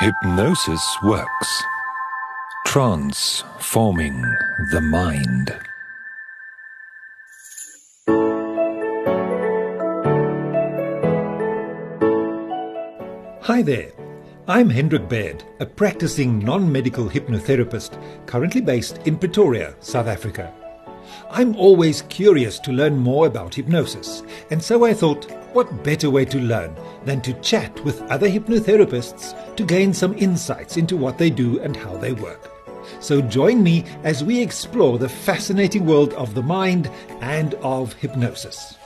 Hypnosis works, transforming the mind. Hi there, I'm Hendrik Baird, a practicing non-medical hypnotherapist currently based in Pretoria, South Africa. I'm always curious to learn more about hypnosis, and so I thought, what better way to learn than to chat with other hypnotherapists to gain some insights into what they do and how they work. So join me as we explore the fascinating world of the mind and of hypnosis.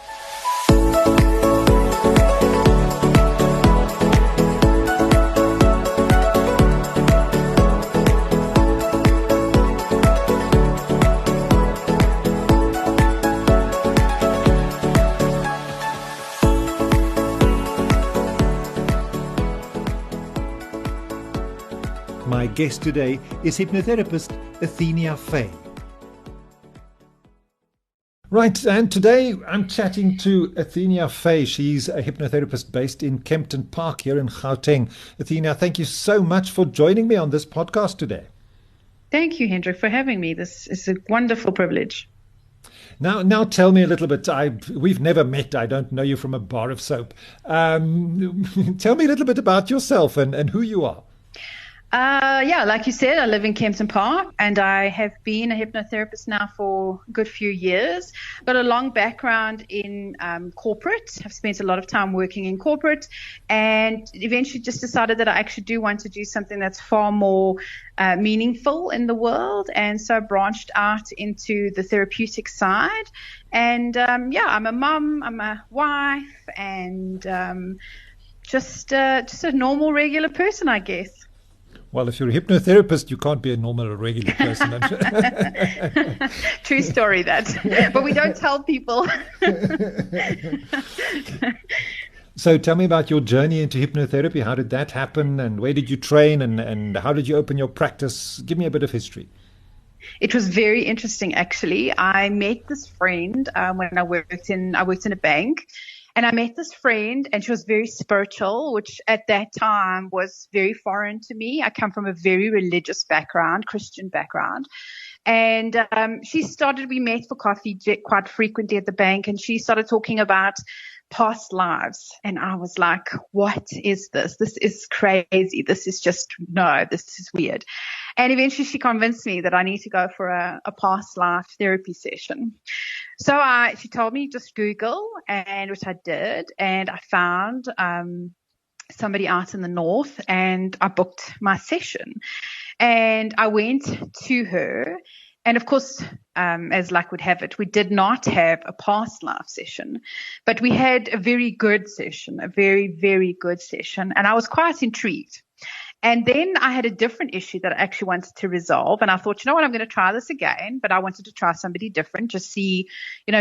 My guest today is hypnotherapist Athenea Faye. Right, and today I'm chatting to Athenea Faye. She's a hypnotherapist based in Kempton Park here in Gauteng. Athenea, thank you so much for joining me on this podcast today. Thank you, Hendrik, for having me. This is a wonderful privilege. Now tell me a little bit. We've never met. I don't know you from a bar of soap. Tell me a little bit about yourself and who you are. Like you said, I live in Kempton Park, and I have been a hypnotherapist now for a good few years. Got a long background in corporate. I've spent a lot of time working in corporate, and eventually just decided that I actually do want to do something that's far more meaningful in the world, and so I branched out into the therapeutic side. And I'm a mum, I'm a wife, and just a normal, regular person, I guess. Well, if you're a hypnotherapist, you can't be a normal or regular person. True story, that. But we don't tell people. So tell me about your journey into hypnotherapy. How did that happen, and where did you train, and how did you open your practice? Give me a bit of history. It was very interesting, actually. I met this friend when I worked in a bank. And I met this friend, and she was very spiritual, which at that time was very foreign to me. I come from a very religious background, Christian background. And we met for coffee quite frequently at the bank, and she started talking about past lives. And I was like, what is this? This is crazy. This is weird. And eventually she convinced me that I need to go for a past life therapy session. So she told me just Google, and which I did, and I found somebody out in the north, and I booked my session. And I went to her, and of course, as luck would have it, we did not have a past life session, but we had a very good session, a very, very good session, and I was quite intrigued. And then I had a different issue that I actually wanted to resolve. And I thought, you know what, I'm going to try this again. But I wanted to try somebody different, just see,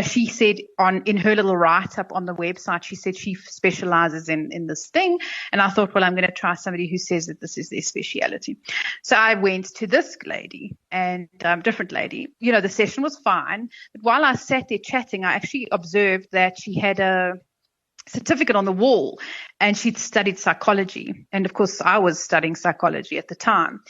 she said in her little write-up on the website, she said she specializes in this thing. And I thought, well, I'm going to try somebody who says that this is their speciality. So I went to this lady and different lady. The session was fine. But while I sat there chatting, I actually observed that she had a certificate on the wall, and she'd studied psychology. And of course, I was studying psychology at the time.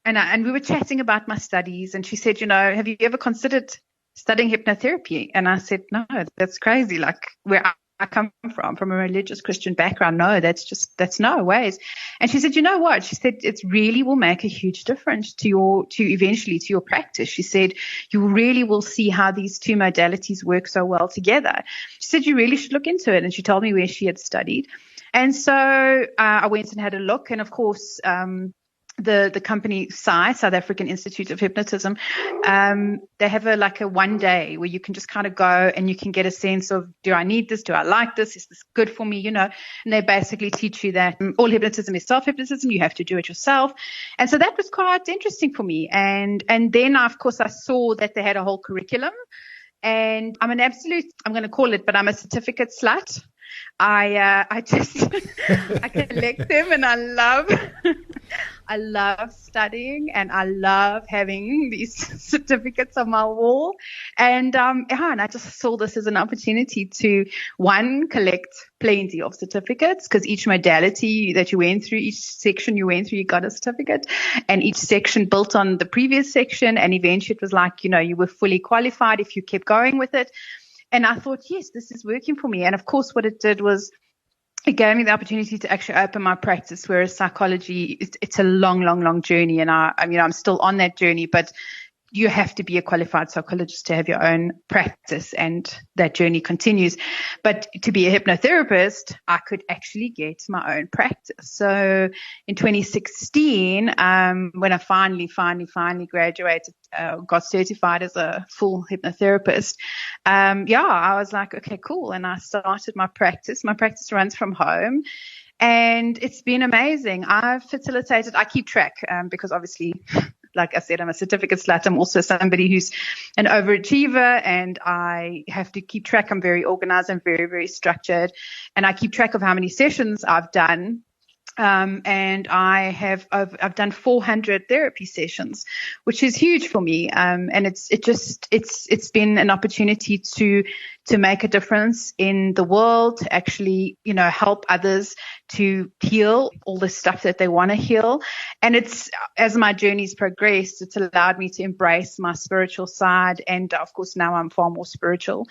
And we were chatting about my studies, and she said, have you ever considered studying hypnotherapy? And I said, no, that's crazy. Like where I come from a religious Christian background. No, that's no ways. And she said, you know what? She said, it really will make a huge difference eventually to your practice. She said, you really will see how these two modalities work so well together. She said, you really should look into it. And she told me where she had studied. And so I went and had a look. And of course, the company SAI, South African Institute of Hypnotism, they have a one day where you can just kind of go and you can get a sense of, do I need this? Do I like this? Is this good for me? And they basically teach you that all hypnotism is self-hypnotism. You have to do it yourself. And so that was quite interesting for me. And then, of course, I saw that they had a whole curriculum. And I'm going to call it, but I'm a certificate slut. I collect them, and I I love studying and I love having these certificates on my wall. And and I just saw this as an opportunity to, one, collect plenty of certificates, because each modality that you went through, each section you went through, you got a certificate, and each section built on the previous section. And eventually it was like, you were fully qualified if you kept going with it. And I thought, yes, this is working for me. And of course, what it did was it gave me the opportunity to actually open my practice, whereas psychology, it's a long, long, long journey. And I'm still on that journey, but you have to be a qualified psychologist to have your own practice, and that journey continues. But to be a hypnotherapist, I could actually get my own practice. So in 2016, when I finally graduated, got certified as a full hypnotherapist, I was like, okay, cool. And I started my practice. My practice runs from home. And it's been amazing. I've facilitated, I keep track, because obviously, like I said, I'm a certificate slut. I'm also somebody who's an overachiever, and I have to keep track. I'm very organized and very, very structured. And I keep track of how many sessions I've done. And I've done 400 therapy sessions, which is huge for me. And it's been an opportunity to make a difference in the world, to actually, help others to heal all the stuff that they want to heal. And as my journey's progressed, it's allowed me to embrace my spiritual side. And of course, now I'm far more spiritual.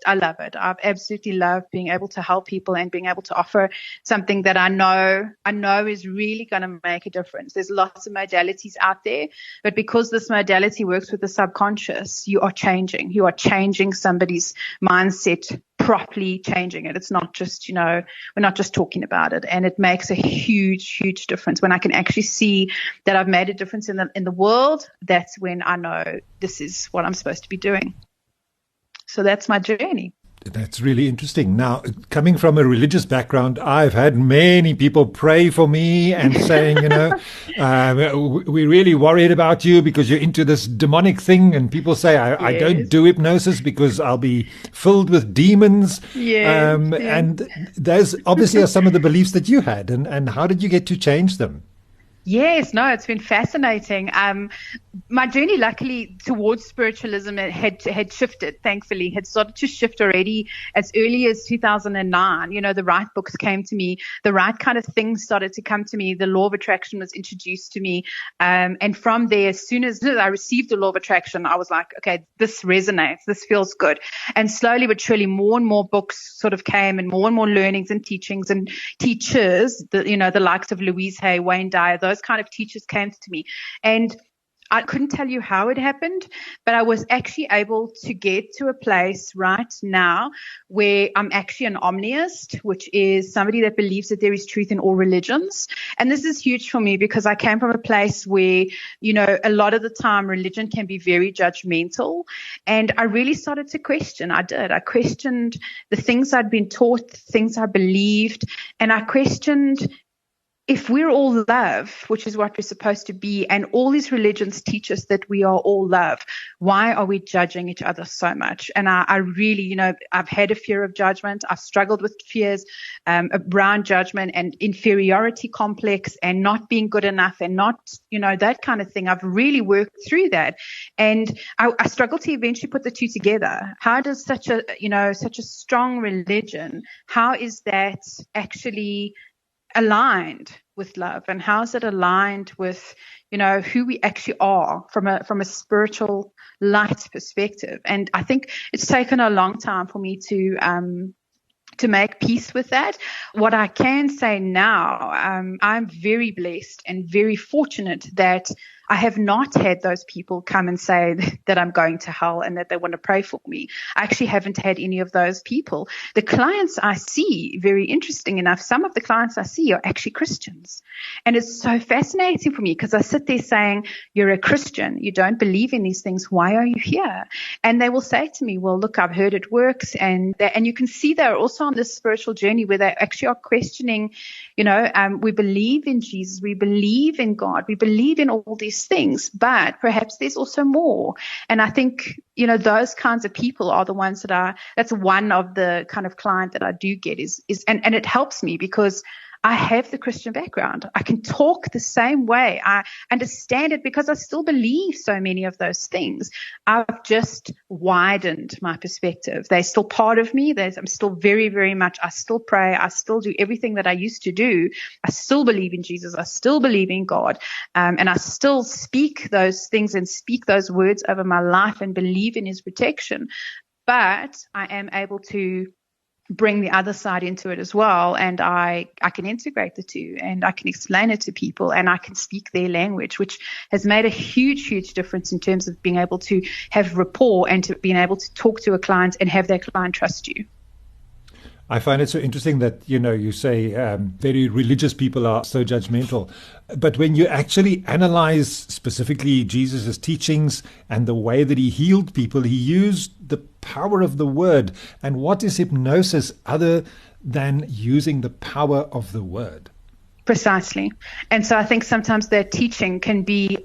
I love it. I've absolutely loved being able to help people and being able to offer something that I know is really going to make a difference. There's lots of modalities out there, but because this modality works with the subconscious, you are changing somebody's mindset, properly changing it. It's not just, we're not just talking about it. And it makes a huge, huge difference. When I can actually see that I've made a difference in the world, that's when I know this is what I'm supposed to be doing. So that's my journey. That's really interesting. Now, coming from a religious background, I've had many people pray for me and saying, we're really worried about you because you're into this demonic thing. And people say, I don't do hypnosis because I'll be filled with demons. Yes. And those obviously are some of the beliefs that you had. And how did you get to change them? Yes, no, it's been fascinating. My journey, luckily, towards spiritualism had shifted, thankfully, had started to shift already as early as 2009. The right books came to me. The right kind of things started to come to me. The law of attraction was introduced to me. And from there, as soon as I received the law of attraction, I was like, okay, this resonates. This feels good. And slowly but surely, more and more books sort of came, and more learnings and teachings and teachers, the likes of Louise Hay, Wayne Dyer, those kind of teachers came to me. And I couldn't tell you how it happened, but I was actually able to get to a place right now where I'm actually an omniist, which is somebody that believes that there is truth in all religions. And this is huge for me because I came from a place where, a lot of the time religion can be very judgmental. And I really started to question. I questioned the things I'd been taught, things I believed, and I questioned, if we're all love, which is what we're supposed to be, and all these religions teach us that we are all love, why are we judging each other so much? And I really, I've had a fear of judgment. I've struggled with fears around judgment and inferiority complex and not being good enough and not, that kind of thing. I've really worked through that. And I struggled to eventually put the two together. How does such a strong religion, how is that actually aligned with love, and how is it aligned with who we actually are from a spiritual light perspective? And I think it's taken a long time for me to make peace with that. What I can say now, I'm very blessed and very fortunate that I have not had those people come and say that I'm going to hell and that they want to pray for me. I actually haven't had any of those people. The clients I see, very interesting enough, some of the clients I see are actually Christians. And it's so fascinating for me because I sit there saying, you're a Christian, you don't believe in these things, why are you here? And they will say to me, well, look, I've heard it works. And you can see they're also on this spiritual journey where they actually are questioning, we believe in Jesus, we believe in God, we believe in all these things, but perhaps there's also more. And I think, those kinds of people are the ones that's one of the kind of client that I do get is and it helps me because I have the Christian background. I can talk the same way. I understand it because I still believe so many of those things. I've just widened my perspective. They're still part of me. I'm still very, very much, I still pray. I still do everything that I used to do. I still believe in Jesus. I still believe in God. And I still speak those things and speak those words over my life and believe in his protection. But I am able to bring the other side into it as well, and I can integrate the two, and I can explain it to people, and I can speak their language, which has made a huge difference in terms of being able to have rapport and to being able to talk to a client and have that client trust you. I find it so interesting that, you say very religious people are so judgmental. But when you actually analyze specifically Jesus' teachings and the way that he healed people, he used the power of the word. And what is hypnosis other than using the power of the word? Precisely. And so I think sometimes their teaching can be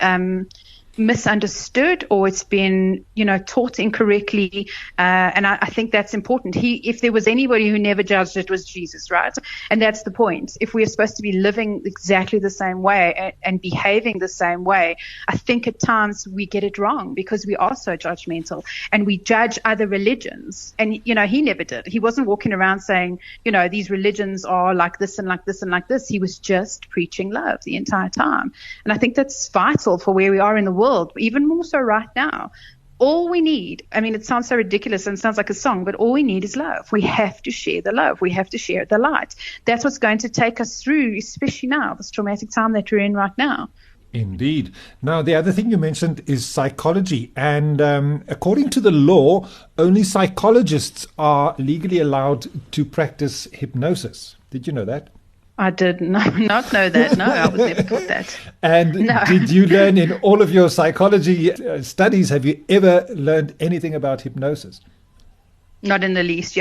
misunderstood, or it's been, taught incorrectly. And I think that's important. If there was anybody who never judged, it was Jesus, right? And that's the point. If we are supposed to be living exactly the same way and behaving the same way, I think at times we get it wrong because we are so judgmental and we judge other religions. And, he never did. He wasn't walking around saying, these religions are like this and like this and like this. He was just preaching love the entire time. And I think that's vital for where we are in the world, even more so right now. All we need, it sounds so ridiculous and sounds like a song, but all we need is love. We have to share the love. We have to share the light. That's what's going to take us through, especially now, this traumatic time that we're in right now. Indeed. Now, the other thing you mentioned is psychology. And according to the law, only psychologists are legally allowed to practice hypnosis. Did you know that? I did not know that. No, I was never taught that. And no. Did you learn in all of your psychology studies, have you ever learned anything about hypnosis? Not in the least.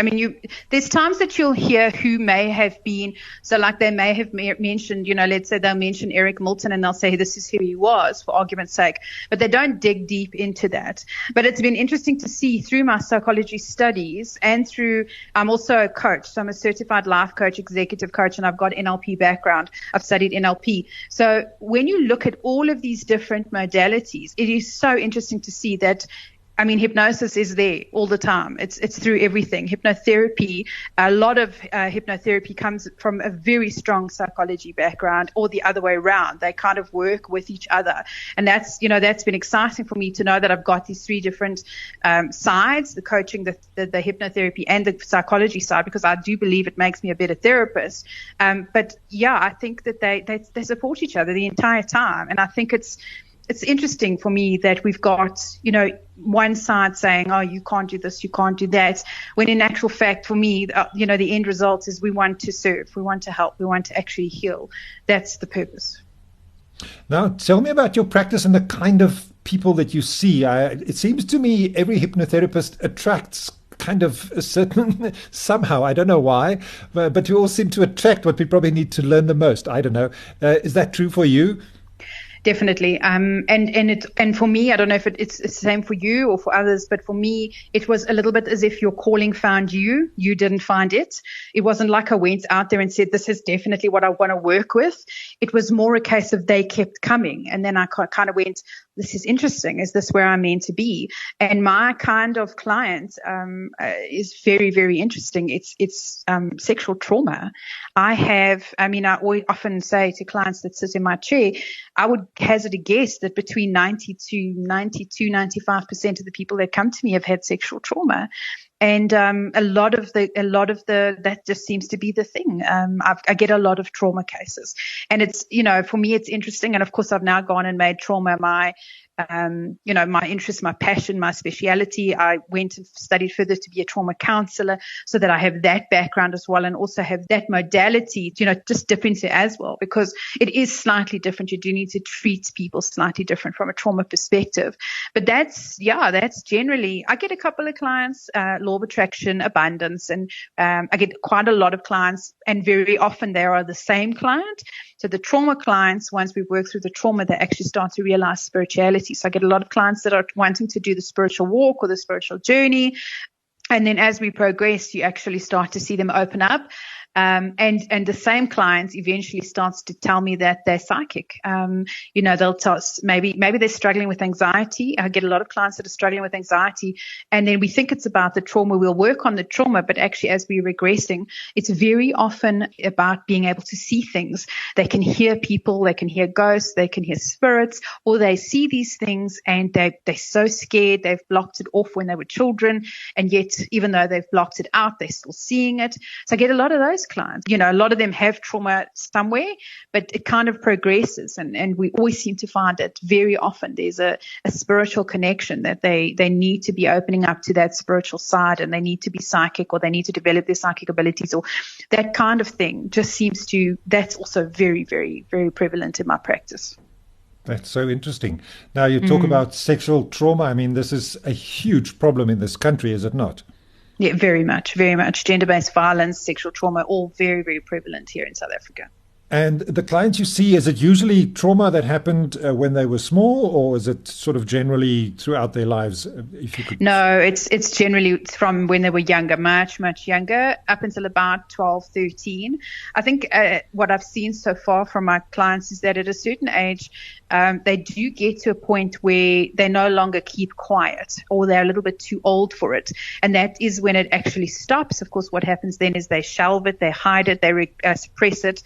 There's times that you'll hear who may have been, so like they may have mentioned, let's say they'll mention Eric Milton and they'll say this is who he was for argument's sake, but they don't dig deep into that. But it's been interesting to see through my psychology studies and through, I'm also a coach. So I'm a certified life coach, executive coach, and I've got NLP background. I've studied NLP. So when you look at all of these different modalities, it is so interesting to see that hypnosis is there all the time. It's through everything. Hypnotherapy, a lot of hypnotherapy comes from a very strong psychology background, or the other way around. They kind of work with each other. And that's been exciting for me to know that I've got these three different sides, the coaching, the hypnotherapy, and the psychology side, because I do believe it makes me a better therapist. But yeah, I think that they support each other the entire time. And I think it's interesting for me that we've got, one side saying, oh, you can't do this, you can't do that, when in actual fact, for me, the end result is we want to serve, we want to help, we want to actually heal. That's the purpose. Now, tell me about your practice and the kind of people that you see. It seems to me every hypnotherapist attracts kind of a certain, somehow, I don't know why, but you all seem to attract what we probably need to learn the most. I don't know. Is that true for you? Definitely. And for me, I don't know if it's the same for you or for others, but for me, it was a little bit as if your calling found you. You didn't find it. It wasn't like I went out there and said, this is definitely what I want to work with. It was more a case of they kept coming. And then I kind of went, this is interesting. Is this where I'm meant to be? And my kind of client is very, very interesting. It's sexual trauma. I often say to clients that sit in my chair, I would hazard a guess that between 90 to 95% of the people that come to me have had sexual trauma. And a lot of that just seems to be the thing. I get a lot of trauma cases, and it's, for me, it's interesting. And of course, I've now gone and made trauma my interest, my passion, my speciality. I went and studied further to be a trauma counselor so that I have that background as well, and also have that modality, just differently as well, because it is slightly different. You do need to treat people slightly different from a trauma perspective. But that's generally, I get a couple of clients, law of attraction, abundance, and I get quite a lot of clients, and very often they are the same client. So the trauma clients, once we work through the trauma, they actually start to realize spirituality. So I get a lot of clients that are wanting to do the spiritual walk or the spiritual journey. And then as we progress, you actually start to see them open up. And the same clients eventually starts to tell me that they're psychic. They'll tell us maybe they're struggling with anxiety. I get a lot of clients that are struggling with anxiety, and then we think it's about the trauma. We'll work on the trauma, but actually as we're regressing, it's very often about being able to see things. They can hear people, they can hear ghosts, they can hear spirits, or they see these things and they're so scared they've blocked it off when they were children, and yet even though they've blocked it out, they're still seeing it. So I get a lot of those clients. A lot of them have trauma somewhere, but it kind of progresses, and we always seem to find that very often there's a spiritual connection, that they need to be opening up to that spiritual side, and they need to be psychic, or they need to develop their psychic abilities, or that kind of thing just seems to, that's also very, very, very prevalent in my practice. That's so interesting. Now you talk about sexual trauma. I mean, this is a huge problem in this country, is it not? Yeah, very much, very much. Gender-based violence, sexual trauma, all very, very prevalent here in South Africa. And the clients you see, is it usually trauma that happened when they were small, or is it sort of generally throughout their lives? If you could... No, it's generally from when they were younger, much, much younger, up until about 12, 13. I think what I've seen so far from my clients is that at a certain age, they do get to a point where they no longer keep quiet, or they're a little bit too old for it. And that is when it actually stops. Of course, what happens then is they shelve it, they hide it, they suppress it,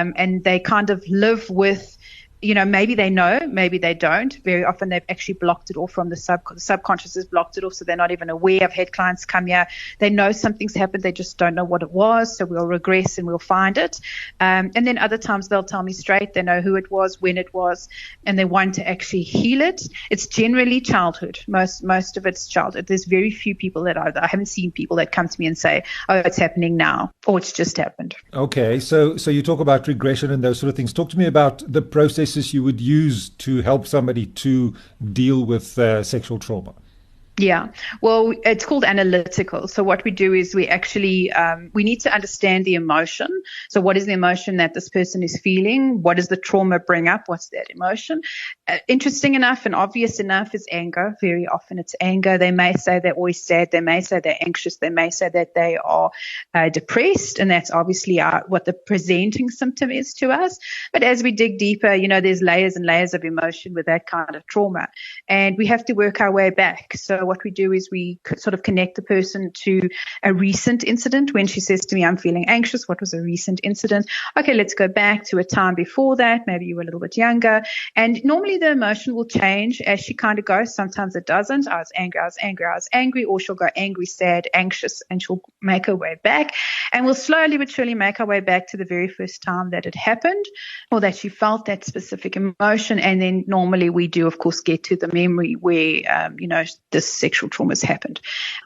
and they kind of live with, maybe they know, maybe they don't. Very often they've actually blocked it off from the subconscious has blocked it off, so they're not even aware. I've had clients come here, they know something's happened, they just don't know what it was, so we'll regress and we'll find it. And then other times they'll tell me straight, they know who it was, when it was, and they want to actually heal it. It's generally childhood. Most of it's childhood. There's very few people I haven't seen people that come to me and say, oh, it's happening now, or it's just happened. Okay, so you talk about regression and those sort of things. Talk to me about the process you would use to help somebody to deal with sexual trauma. Yeah, well, it's called analytical. So what we do is we actually, we need to understand the emotion. So what is the emotion that this person is feeling? What does the trauma bring up? What's that emotion? Interesting enough and obvious enough is anger. Very often it's anger. They may say they're always sad. They may say they're anxious. They may say that they are depressed. And that's obviously what the presenting symptom is to us. But as we dig deeper, there's layers and layers of emotion with that kind of trauma. And we have to work our way back. So what we do is we sort of connect the person to a recent incident. When she says to me, I'm feeling anxious, what was a recent incident? Okay, let's go back to a time before that. Maybe you were a little bit younger. And normally the emotion will change as she kind of goes. Sometimes it doesn't. I was angry, or she'll go angry, sad, anxious, and she'll make her way back. And we'll slowly but surely make our way back to the very first time that it happened, or that she felt that specific emotion. And then normally we do, of course, get to the memory where, this sexual trauma has happened.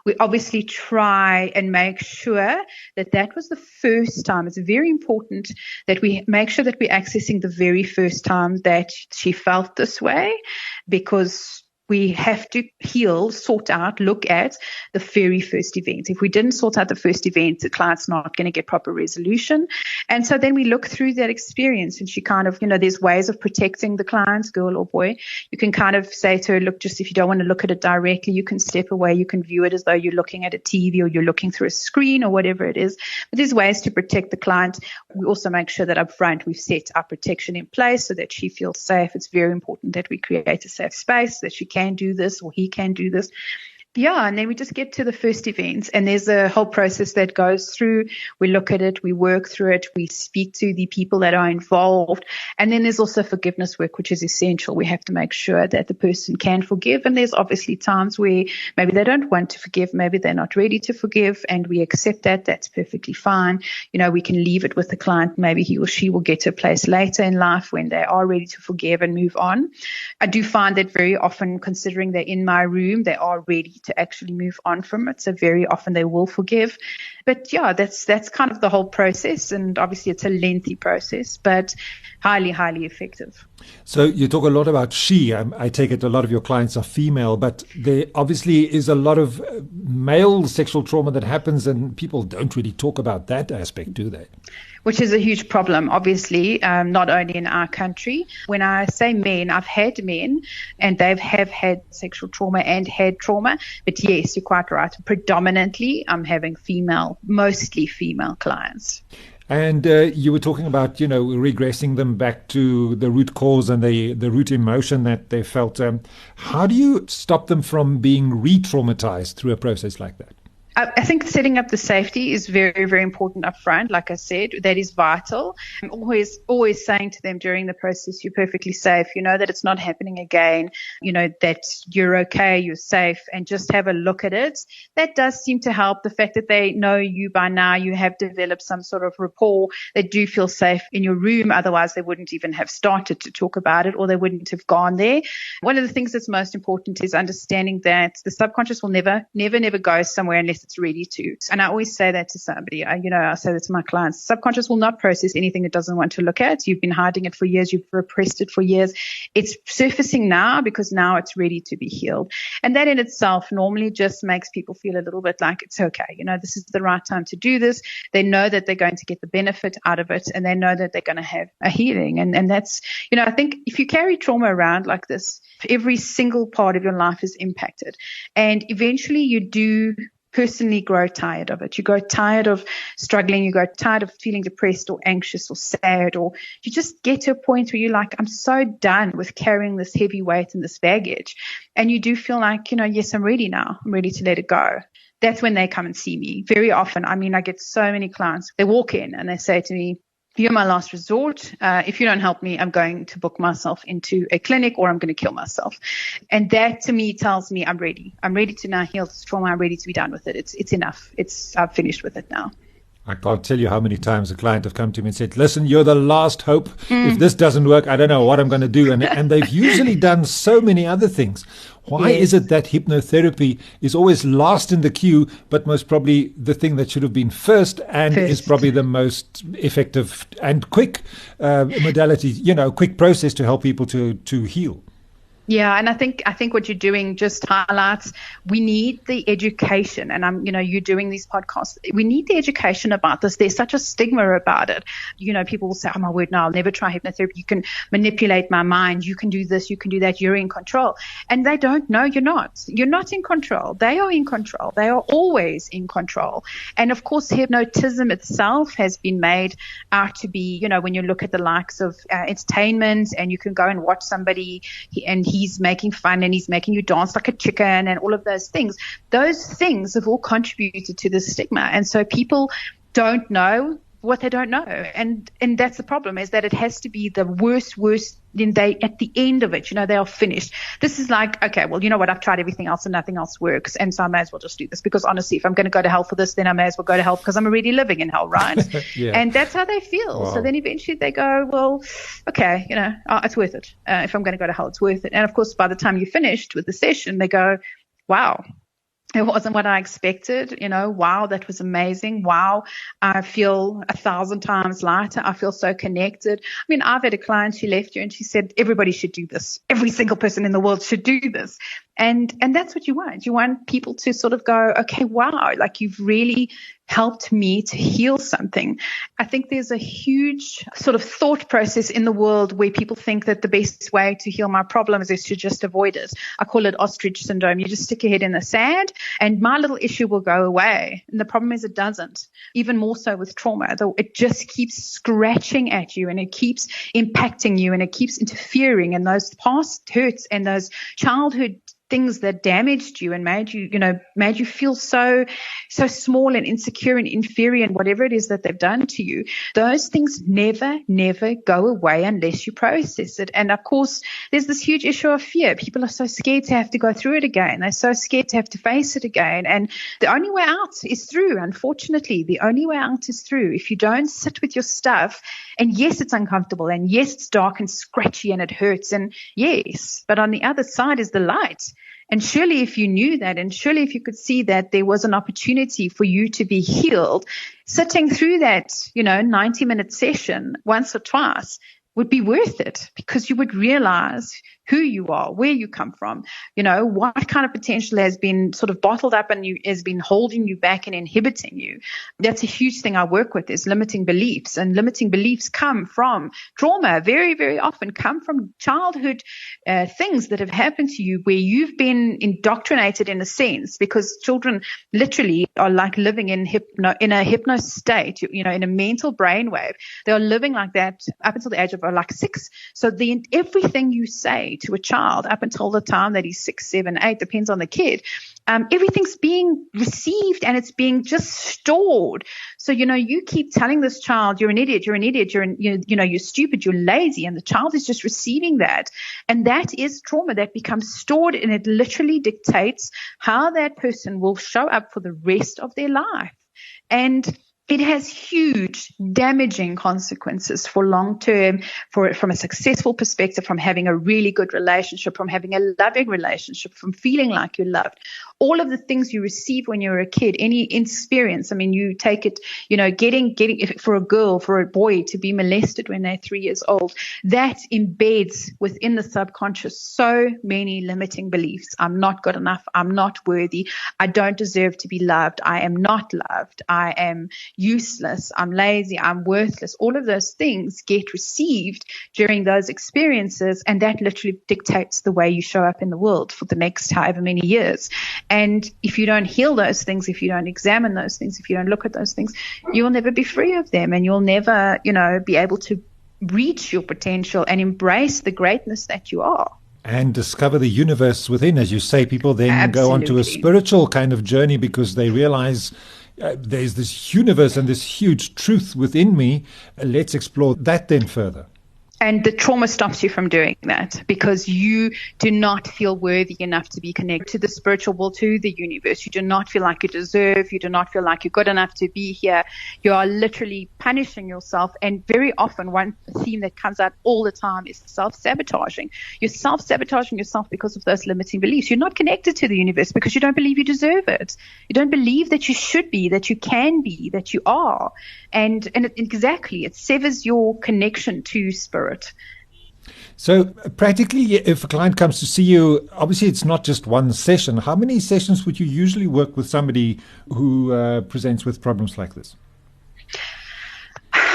We obviously try and make sure that was the first time. It's very important that we make sure that we're accessing the very first time that she felt this way, because we have to heal, sort out, look at the very first event. If we didn't sort out the first event, the client's not going to get proper resolution. And so then we look through that experience, and she kind of, there's ways of protecting the client, girl or boy. You can kind of say to her, look, just if you don't want to look at it directly, you can step away. You can view it as though you're looking at a TV or you're looking through a screen or whatever it is. But there's ways to protect the client. We also make sure that up front we've set our protection in place so that she feels safe. It's very important that we create a safe space, that she can do this or he can do this. Yeah, and then we just get to the first events, and there's a whole process that goes through. We look at it, we work through it, we speak to the people that are involved, and then there's also forgiveness work, which is essential. We have to make sure that the person can forgive, and there's obviously times where maybe they don't want to forgive, maybe they're not ready to forgive, and we accept that. That's perfectly fine. We can leave it with the client. Maybe he or she will get to a place later in life when they are ready to forgive and move on. I do find that very often, considering they're in my room, they are ready to actually move on from it. So very often they will forgive. But yeah, that's kind of the whole process. And obviously it's a lengthy process, but highly, highly effective. So you talk a lot about she. I take it a lot of your clients are female, but there obviously is a lot of male sexual trauma that happens, and people don't really talk about that aspect, do they? which is a huge problem, obviously, not only in our country. When I say men, I've had men and they have had sexual trauma and had trauma. But yes, you're quite right. Predominantly, I'm having mostly female clients. And you were talking about, regressing them back to the root cause and the root emotion that they felt. How do you stop them from being re-traumatized through a process like that? I think setting up the safety is very, very important up front. Like I said, that is vital. I'm always saying to them during the process, you're perfectly safe. You know that it's not happening again. You know that you're okay, you're safe, and just have a look at it. That does seem to help. The fact that they know you by now, you have developed some sort of rapport. They do feel safe in your room. Otherwise, they wouldn't even have started to talk about it, or they wouldn't have gone there. One of the things that's most important is understanding that the subconscious will never go somewhere unless it's ready to. And I always say that to somebody. I say that to my clients. Subconscious will not process anything it doesn't want to look at. You've been hiding it for years. You've repressed it for years. It's surfacing now because now it's ready to be healed. And that in itself normally just makes people feel a little bit like it's okay. This is the right time to do this. They know that they're going to get the benefit out of it, and they know that they're going to have a healing. And that's, I think if you carry trauma around like this, every single part of your life is impacted. And eventually you do personally grow tired of it. You grow tired of struggling. You grow tired of feeling depressed or anxious or sad, or you just get to a point where you're like, I'm so done with carrying this heavy weight and this baggage. And you do feel like, yes, I'm ready now. I'm ready to let it go. That's when they come and see me. Very often, I get so many clients. They walk in and they say to me, you're my last resort. If you don't help me, I'm going to book myself into a clinic or I'm going to kill myself. And that to me tells me I'm ready. I'm ready to now heal this trauma. I'm ready to be done with it. It's enough. I've finished with it now. I can't tell you how many times a client have come to me and said, listen, you're the last hope. If this doesn't work, I don't know what I'm going to do. And they've usually done so many other things. Why is it that hypnotherapy is always last in the queue, but most probably the thing that should have been first and is probably the most effective and quick modality, quick process to help people to heal? Yeah, and I think what you're doing just highlights we need the education, and you're doing these podcasts. We need the education about this. There's such a stigma about it. People will say, "Oh my word, no, I'll never try hypnotherapy. You can manipulate my mind. You can do this. You can do that. You're in control." And they don't know you're not. You're not in control. They are in control. They are always in control. And of course, hypnotism itself has been made out to be, when you look at the likes of entertainment, and you can go and watch somebody and he's making fun and he's making you dance like a chicken and all of those things. Those things have all contributed to the stigma. And so people don't know what they don't know. And that's the problem, is that it has to be the worst, then they, at the end of it, they are finished. This is like, okay, well, you know what? I've tried everything else and nothing else works. And so I may as well just do this, because honestly, if I'm going to go to hell for this, then I may as well go to hell because I'm already living in hell, right? Yeah. And that's how they feel. Wow. So then eventually they go, well, okay, it's worth it. If I'm going to go to hell, it's worth it. And of course, by the time you're finished with the session, they go, wow, it wasn't what I expected. Wow, that was amazing. Wow, I feel 1,000 times lighter. I feel so connected. I've had a client, she left you and she said, everybody should do this. Every single person in the world should do this. And that's what you want. You want people to sort of go, okay, wow, like you've really helped me to heal something. I think there's a huge sort of thought process in the world where people think that the best way to heal my problems is to just avoid it. I call it ostrich syndrome. You just stick your head in the sand and my little issue will go away. And the problem is it doesn't. Even more so with trauma, though, it just keeps scratching at you and it keeps impacting you and it keeps interfering, and those past hurts and those childhood things that damaged you and made you feel so small and insecure and inferior and whatever it is that they've done to you, those things never go away unless you process it. And of course, there's this huge issue of fear. People are so scared to have to go through it again. They're so scared to have to face it again. And the only way out is through. Unfortunately, the only way out is through. If you don't sit with your stuff, and yes, it's uncomfortable, and yes, it's dark and scratchy and it hurts, and yes, but on the other side is the light. And surely if you knew that, and surely if you could see that there was an opportunity for you to be healed, sitting through that, 90-minute session once or twice, would be worth it, because you would realize who you are, where you come from, what kind of potential has been sort of bottled up and has been holding you back and inhibiting you. That's a huge thing I work with, is limiting beliefs. And limiting beliefs come from trauma, very, very often come from childhood things that have happened to you where you've been indoctrinated in a sense, because children literally are like living in a hypno state, in a mental brainwave. They are living like that up until the age of like 6. So everything you say to a child up until the time that he's 6, 7, 8, depends on the kid, everything's being received and it's being just stored. So, you keep telling this child, you're an idiot, you're stupid, you're lazy, and the child is just receiving that. And that is trauma that becomes stored, and it literally dictates how that person will show up for the rest of their life. And it has huge damaging consequences for long term, from a successful perspective, from having a really good relationship, from having a loving relationship, from feeling like you're loved. All of the things you receive when you're a kid, any experience, you take it, getting for a girl, for a boy to be molested when they're 3 years old, that embeds within the subconscious so many limiting beliefs. I'm not good enough. I'm not worthy. I don't deserve to be loved. I am not loved. I am useless. I'm lazy. I'm worthless. All of those things get received during those experiences, and that literally dictates the way you show up in the world for the next however many years. And if you don't heal those things, if you don't examine those things, if you don't look at those things, you will never be free of them, and you'll never, be able to reach your potential and embrace the greatness that you are. And discover the universe within. As you say, people then Absolutely. go onto a spiritual kind of journey because they realize there's this universe and this huge truth within me. Let's explore that then further. And the trauma stops you from doing that, because you do not feel worthy enough to be connected to the spiritual world, to the universe. You do not feel like you deserve. You do not feel like you're good enough to be here. You are literally punishing yourself. And very often, one theme that comes out all the time is self-sabotaging. You're self-sabotaging yourself because of those limiting beliefs. You're not connected to the universe because you don't believe you deserve it. You don't believe that you should be, that you can be, that you are. And it severs your connection to spirit. So practically, if a client comes to see you, obviously it's not just one session. How many sessions would you usually work with somebody who presents with problems like this?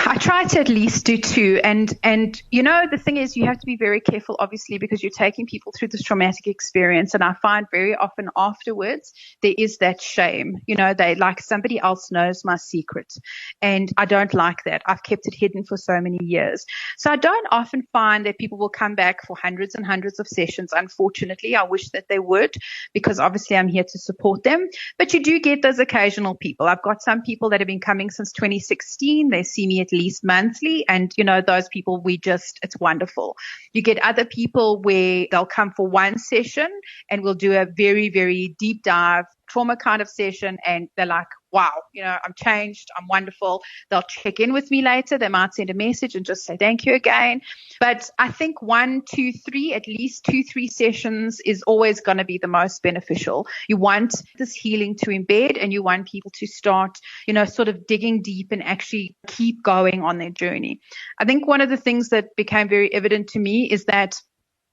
I try to at least do 2. And the thing is, you have to be very careful, obviously, because you're taking people through this traumatic experience. And I find very often afterwards, there is that shame. They like, somebody else knows my secret. And I don't like that. I've kept it hidden for so many years. So I don't often find that people will come back for hundreds and hundreds of sessions. Unfortunately, I wish that they would, because obviously I'm here to support them. But you do get those occasional people. I've got some people that have been coming since 2016. They see me at least monthly, and those people, it's wonderful. You get other people where they'll come for one session and we'll do a very, very deep dive trauma kind of session, and they're like, wow, I'm changed, I'm wonderful. They'll check in with me later. They might send a message and just say thank you again. But I think 1, 2, 3, at least 2, 3 sessions is always going to be the most beneficial. You want this healing to embed, and you want people to start, sort of digging deep and actually keep going on their journey. I think one of the things that became very evident to me is that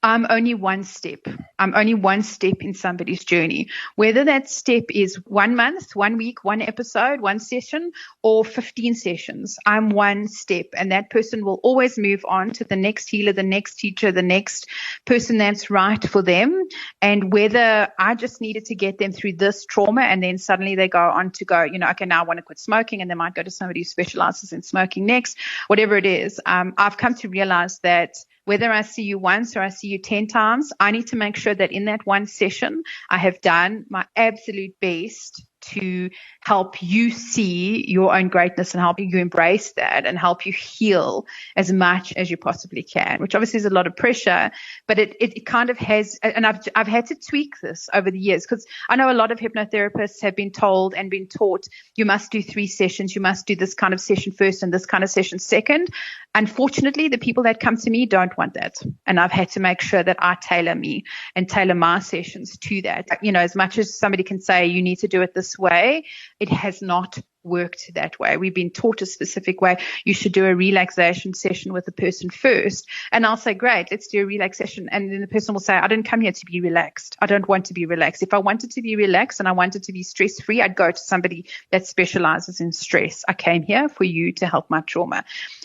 I'm only one step. I'm only one step in somebody's journey. Whether that step is 1 month, 1 week, 1 episode, 1 session, or 15 sessions, I'm one step. And that person will always move on to the next healer, the next teacher, the next person that's right for them. And whether I just needed to get them through this trauma, and then suddenly they go on to go, okay, now I want to quit smoking, and they might go to somebody who specializes in smoking next, whatever it is. I've come to realize that whether I see you once or I see you 10 times, I need to make sure that in that one session, I have done my absolute best to help you see your own greatness and help you embrace that and help you heal as much as you possibly can, which obviously is a lot of pressure, but it kind of has, and I've had to tweak this over the years, because I know a lot of hypnotherapists have been told and been taught, you must do 3 sessions, you must do this kind of session first and this kind of session second. Unfortunately, the people that come to me don't want that. And I've had to make sure that I tailor me and tailor my sessions to that. As much as somebody can say you need to do it this way, it has not worked that way. We've been taught a specific way. You should do a relaxation session with the person first. And I'll say, great, let's do a relaxation. And then the person will say, I didn't come here to be relaxed. I don't want to be relaxed. If I wanted to be relaxed and I wanted to be stress-free, I'd go to somebody that specializes in stress. I came here for you to help my trauma.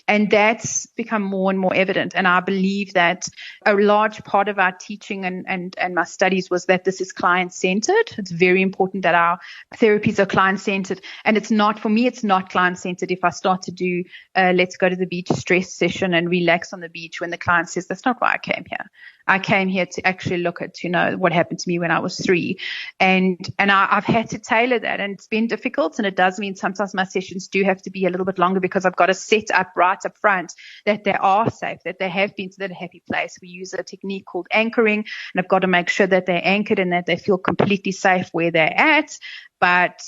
And that's become more and more evident. And I believe that a large part of our teaching and my studies was that this is client-centered. It's very important that our therapies are client-centered. And it's not, for me, it's not client-centered if I start to do let's go to the beach stress session and relax on the beach when the client says, that's not why I came here. I came here to actually look at, what happened to me when I was 3. And I've had to tailor that, and it's been difficult. And it does mean sometimes my sessions do have to be a little bit longer because I've got to set up right up front that they are safe, that they have been to that happy place. We use a technique called anchoring, and I've got to make sure that they're anchored and that they feel completely safe where they're at. But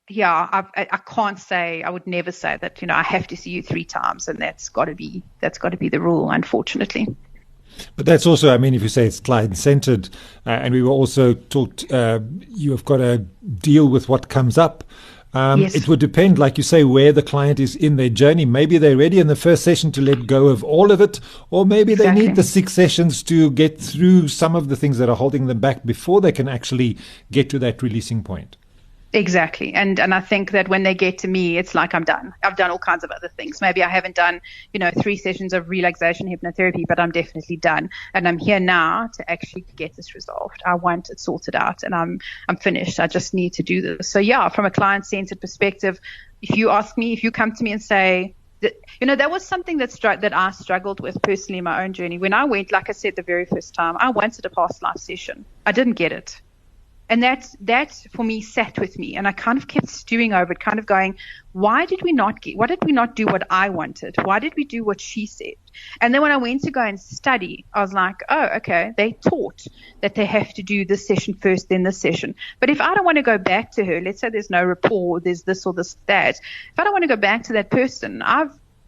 yeah, I can't say, I would never say that, I have to see you 3 times, and that's got to be the rule, unfortunately. But that's also, if you say it's client-centered, and we were also taught you have got to deal with what comes up. Yes. It would depend, like you say, where the client is in their journey. Maybe they're ready in the first session to let go of all of it, or maybe they need the 6 sessions to get through some of the things that are holding them back before they can actually get to that releasing point. Exactly. And I think that when they get to me, it's like I'm done. I've done all kinds of other things. Maybe I haven't done, 3 sessions of relaxation hypnotherapy, but I'm definitely done. And I'm here now to actually get this resolved. I want it sorted out, and I'm finished. I just need to do this. So yeah, from a client-centered perspective, if you come to me and say, that was something that I struggled with personally in my own journey. When I went, like I said, the very first time, I wanted a past life session. I didn't get it. And that for me sat with me, and I kind of kept stewing over it, kind of going, why did we not do what I wanted? Why did we do what she said? And then when I went to go and study, I was like, oh, okay, they taught that they have to do this session first, then this session. But if I don't want to go back to her, let's say there's no rapport, there's this or this, that. If I don't want to go back to that person,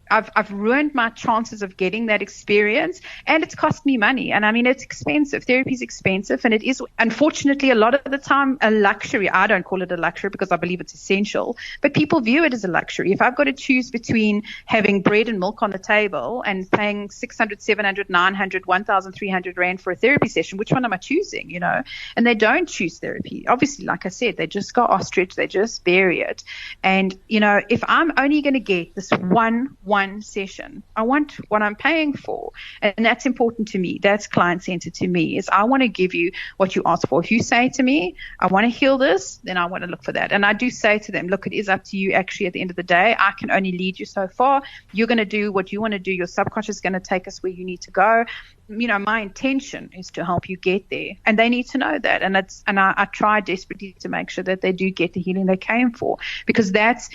I've ruined my chances of getting that experience, and it's cost me money. And it's expensive. Therapy is expensive, and it is, unfortunately, a lot of the time a luxury. I don't call it a luxury because I believe it's essential, but people view it as a luxury. If I've got to choose between having bread and milk on the table and paying 600, 700, 900, 1,300 Rand for a therapy session, which one am I choosing, And they don't choose therapy. Obviously, like I said, they just go ostrich, they just bury it. And, if I'm only going to get this one session, I want what I'm paying for, and that's important to me. That's client-centered to me, is I want to give you what you ask for. If you say to me, I want to heal this, then I want to look for that. And I do say to them, look, it is up to you. Actually, at the end of the day, I can only lead you so far. You're going to do what you want to do. Your subconscious is going to take us where you need to go. My intention is to help you get there, and they need to know that. And I try desperately to make sure that they do get the healing they came for, because that's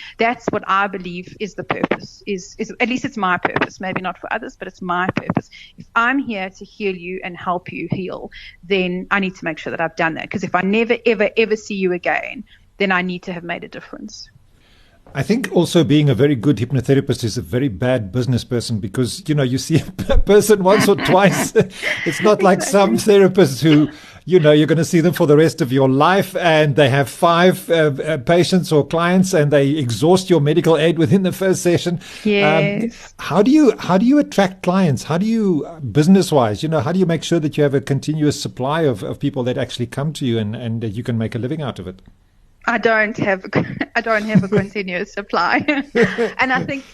what I believe is the purpose. Is at least it's my purpose. Maybe not for others, but it's my purpose. If I'm here to heal you and help you heal, then I need to make sure that I've done that. Because if I never, ever, ever see you again, then I need to have made a difference. I think also being a very good hypnotherapist is a very bad business person, because, you see a person once or twice. It's not like some therapists who, you're going to see them for the rest of your life, and they have 5 patients or clients, and they exhaust your medical aid within the first session. Yes. How do you attract clients? How do you, business-wise, how do you make sure that you have a continuous supply of people that actually come to you and that you can make a living out of it? I don't have a continuous supply. And I think,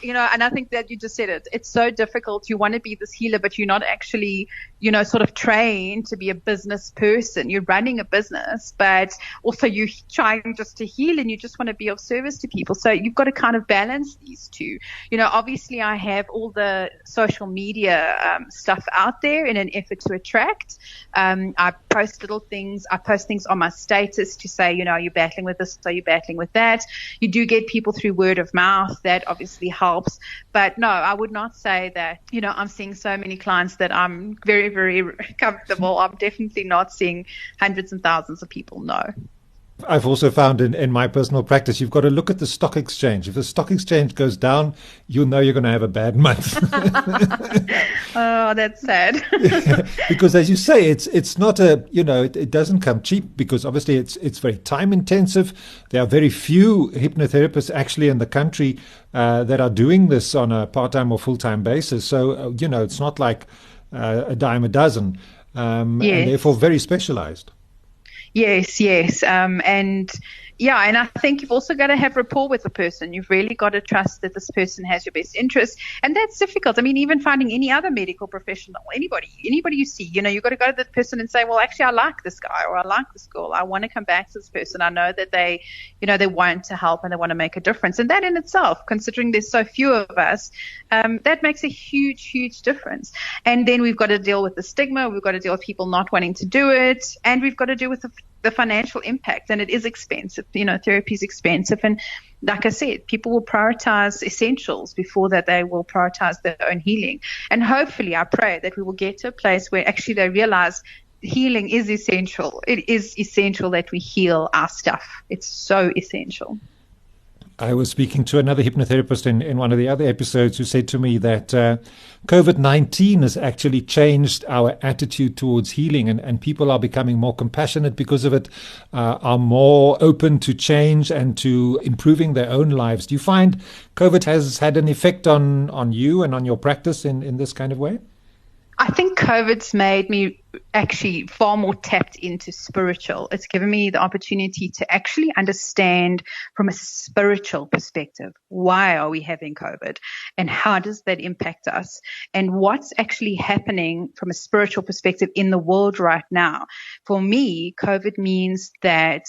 that you just said it. It's so difficult. You want to be this healer, but you're not actually, sort of trained to be a business person. You're running a business, but also you're trying just to heal, and you just want to be of service to people. So you've got to kind of balance these two. Obviously I have all the social media stuff out there in an effort to attract. I post little things. I post things on my status to say, are you battling with this? Are you battling with that? You do get people through word of mouth. That obviously helps. But no, I would not say that, I'm seeing so many clients that I'm very, very comfortable. I'm definitely not seeing hundreds and thousands of people. No. I've also found in my personal practice, you've got to look at the stock exchange. If the stock exchange goes down, you'll know you're going to have a bad month. Oh, that's sad. Because as you say, it's not it doesn't come cheap, because obviously it's very time intensive. There are very few hypnotherapists actually in the country that are doing this on a part-time or full-time basis. So, it's not like a dime a dozen, and therefore very specialized. Yes. And I think you've also got to have rapport with the person. You've really got to trust that this person has your best interest. And that's difficult. I mean, even finding any other medical professional, anybody you see, you've got to go to the person and say, well, actually, I like this guy or I like this girl. I want to come back to this person. I know that they want to help and they want to make a difference. And that in itself, considering there's so few of us, that makes a huge, huge difference. And then we've got to deal with the stigma. We've got to deal with people not wanting to do it. And we've got to deal with the financial impact, and it is expensive. Therapy is expensive, and like I said, people will prioritize essentials before that they will prioritize their own healing. And hopefully, I pray that we will get to a place where actually they realize healing is essential. It is essential that we heal our stuff. It's so essential. I was speaking to another hypnotherapist in one of the other episodes who said to me that COVID-19 has actually changed our attitude towards healing, and people are becoming more compassionate because of it, are more open to change and to improving their own lives. Do you find COVID has had an effect on you and on your practice in this kind of way? I think COVID's made me actually far more tapped into spiritual. It's given me the opportunity to actually understand from a spiritual perspective, why are we having COVID and how does that impact us, and what's actually happening from a spiritual perspective in the world right now. For me, COVID means that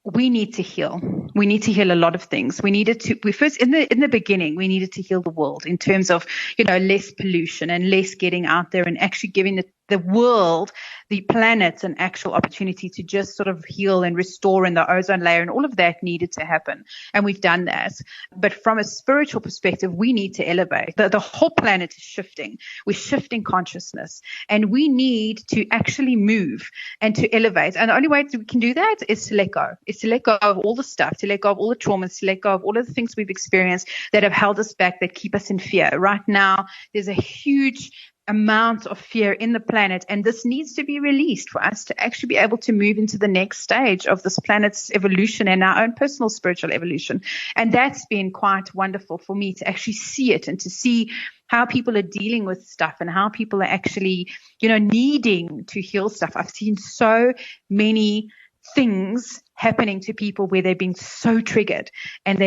we need to heal. We need to heal a lot of things. We first, in the beginning, we needed to heal the world in terms of, less pollution and less getting out there and actually giving the world, the planet, an actual opportunity to just sort of heal and restore in the ozone layer, and all of that needed to happen. And we've done that. But from a spiritual perspective, we need to elevate. The whole planet is shifting. We're shifting consciousness, and we need to actually move and to elevate. And the only way that we can do that is to let go. It's to let go of all the stuff, to let go of all the traumas, to let go of all of the things we've experienced that have held us back, that keep us in fear. Right now, there's a huge amount of fear in the planet, and this needs to be released for us to actually be able to move into the next stage of this planet's evolution and our own personal spiritual evolution. And that's been quite wonderful for me to actually see it and to see how people are dealing with stuff and how people are actually, needing to heal stuff. I've seen so many things happening to people where they've been so triggered and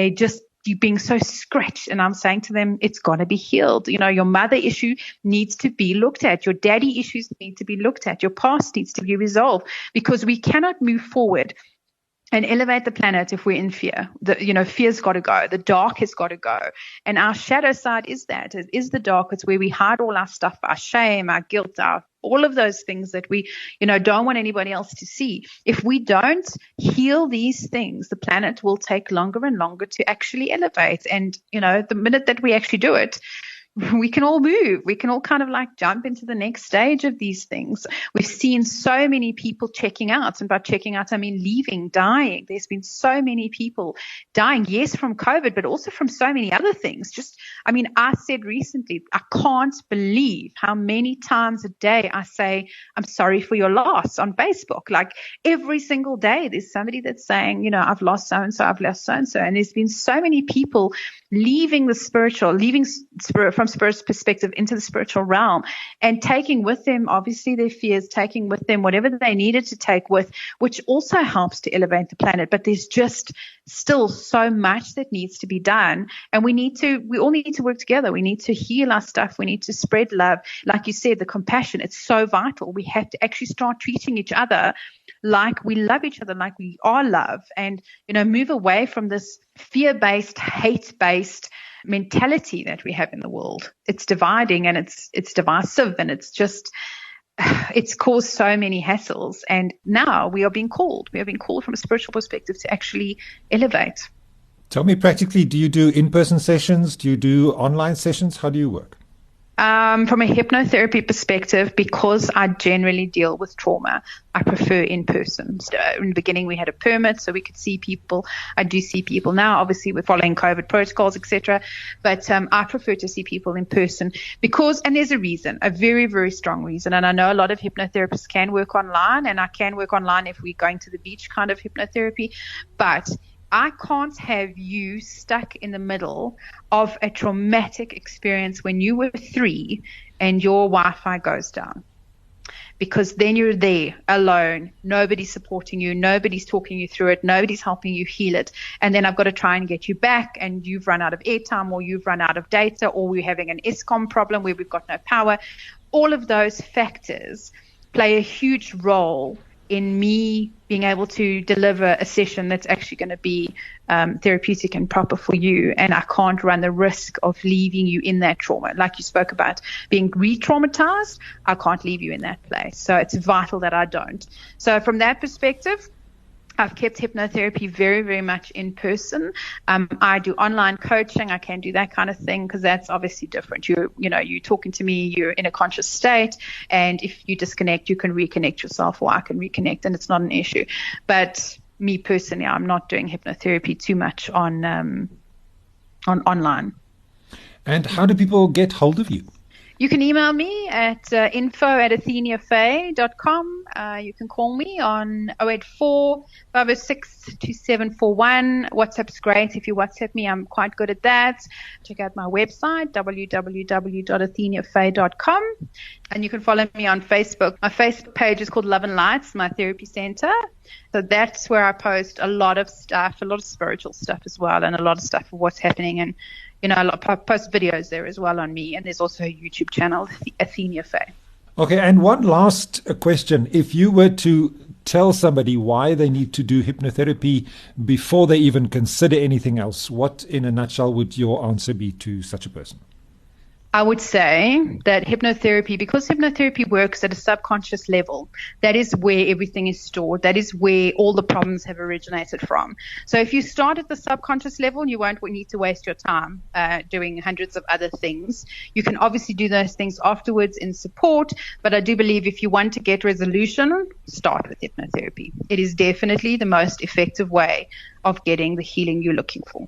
you're being so scratched, and I'm saying to them, it's got to be healed. Your mother issue needs to be looked at. Your daddy issues need to be looked at. Your past needs to be resolved, because we cannot move forward and elevate the planet if we're in fear. Fear's got to go. The dark has got to go. And our shadow side is that. It is the dark. It's where we hide all our stuff, our shame, our guilt, all of those things that we, don't want anybody else to see. If we don't heal these things, the planet will take longer and longer to actually elevate. And, the minute that we actually do it, we can all move. We can all kind of like jump into the next stage of these things. We've seen so many people checking out, and by checking out, I mean leaving, dying. There's been so many people dying, yes, from COVID, but also from so many other things. I said recently, I can't believe how many times a day I say, I'm sorry for your loss on Facebook. Like every single day, there's somebody that's saying, I've lost so-and-so, I've lost so-and-so. And there's been so many people leaving spirit from spirit's perspective into the spiritual realm, and taking with them obviously their fears, taking with them whatever they needed to take with, which also helps to elevate the planet. But there's just still so much that needs to be done, and we all need to work together. We need to heal our stuff. We need to spread love. Like you said, the compassion, it's so vital. We have to actually start treating each other like we love each other, like we are love, and move away from this fear-based, hate-based mentality that we have in the world. It's dividing, and it's divisive, and it's caused so many hassles. And now we are being called from a spiritual perspective to actually elevate. Tell me practically, do you do in-person sessions? Do you do online sessions? How do you work? From a hypnotherapy perspective, because I generally deal with trauma, I prefer in person. So in the beginning, we had a permit so we could see people. I do see people now. Obviously, we're following COVID protocols, etc. But I prefer to see people in person because, and there's a reason, a very, very strong reason. And I know a lot of hypnotherapists can work online, and I can work online if we're going to the beach kind of hypnotherapy. But I can't have you stuck in the middle of a traumatic experience when you were 3 and your Wi-Fi goes down. Because then you're there alone. Nobody's supporting you. Nobody's talking you through it. Nobody's helping you heal it. And then I've got to try and get you back, and you've run out of airtime, or you've run out of data, or we're having an ESCOM problem where we've got no power. All of those factors play a huge role in me being able to deliver a session that's actually going to be therapeutic and proper for you. And I can't run the risk of leaving you in that trauma. Like you spoke about being re-traumatized, I can't leave you in that place. So it's vital that I don't. So from that perspective, I've kept hypnotherapy very, very much in person. I do online coaching. I can do that kind of thing because that's obviously different. You're talking to me, you're in a conscious state, and if you disconnect, you can reconnect yourself, or I can reconnect, and it's not an issue. But me personally, I'm not doing hypnotherapy too much on online. And how do people get hold of you? You can email me at info@atheneafaye.com. You can call me on 084 506 2741. WhatsApp's great. If you WhatsApp me, I'm quite good at that. Check out my website, www.atheneafaye.com. And you can follow me on Facebook. My Facebook page is called Love and Lights, my therapy center. So that's where I post a lot of stuff, a lot of spiritual stuff as well, and a lot of stuff of what's happening. And I post videos there as well on me. And there's also a YouTube channel, Athenea Faye. Okay, and one last question. If you were to tell somebody why they need to do hypnotherapy before they even consider anything else, what, in a nutshell, would your answer be to such a person? I would say that hypnotherapy, because hypnotherapy works at a subconscious level, that is where everything is stored. That is where all the problems have originated from. So if you start at the subconscious level, you won't need to waste your time doing hundreds of other things. You can obviously do those things afterwards in support, but I do believe if you want to get resolution, start with hypnotherapy. It is definitely the most effective way of getting the healing you're looking for.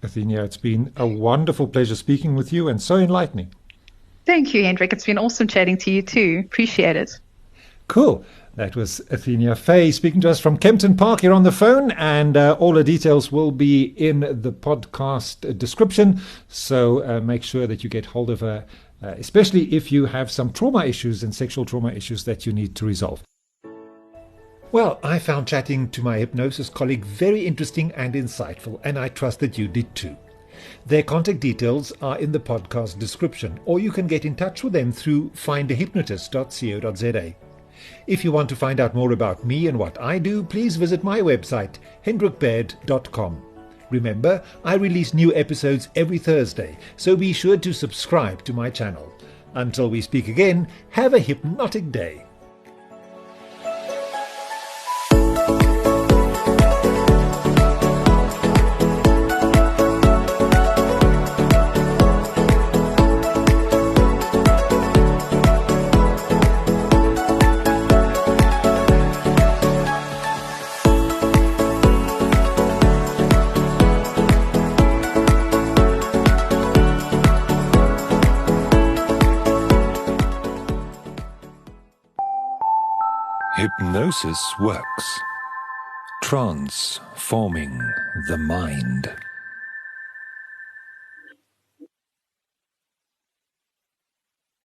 Athenea, it's been a wonderful pleasure speaking with you and so enlightening. Thank you, Hendrik. It's been awesome chatting to you too. Appreciate it. Cool. That was Athenea Faye speaking to us from Kempton Park here on the phone, and all the details will be in the podcast description. So make sure that you get hold of her, especially if you have some trauma issues and sexual trauma issues that you need to resolve. Well, I found chatting to my hypnosis colleague very interesting and insightful, and I trust that you did too. Their contact details are in the podcast description, or you can get in touch with them through findahypnotist.co.za. If you want to find out more about me and what I do, please visit my website, hendrikbaird.com. Remember, I release new episodes every Thursday, so be sure to subscribe to my channel. Until we speak again, have a hypnotic day. Hypnosis works, transforming the mind.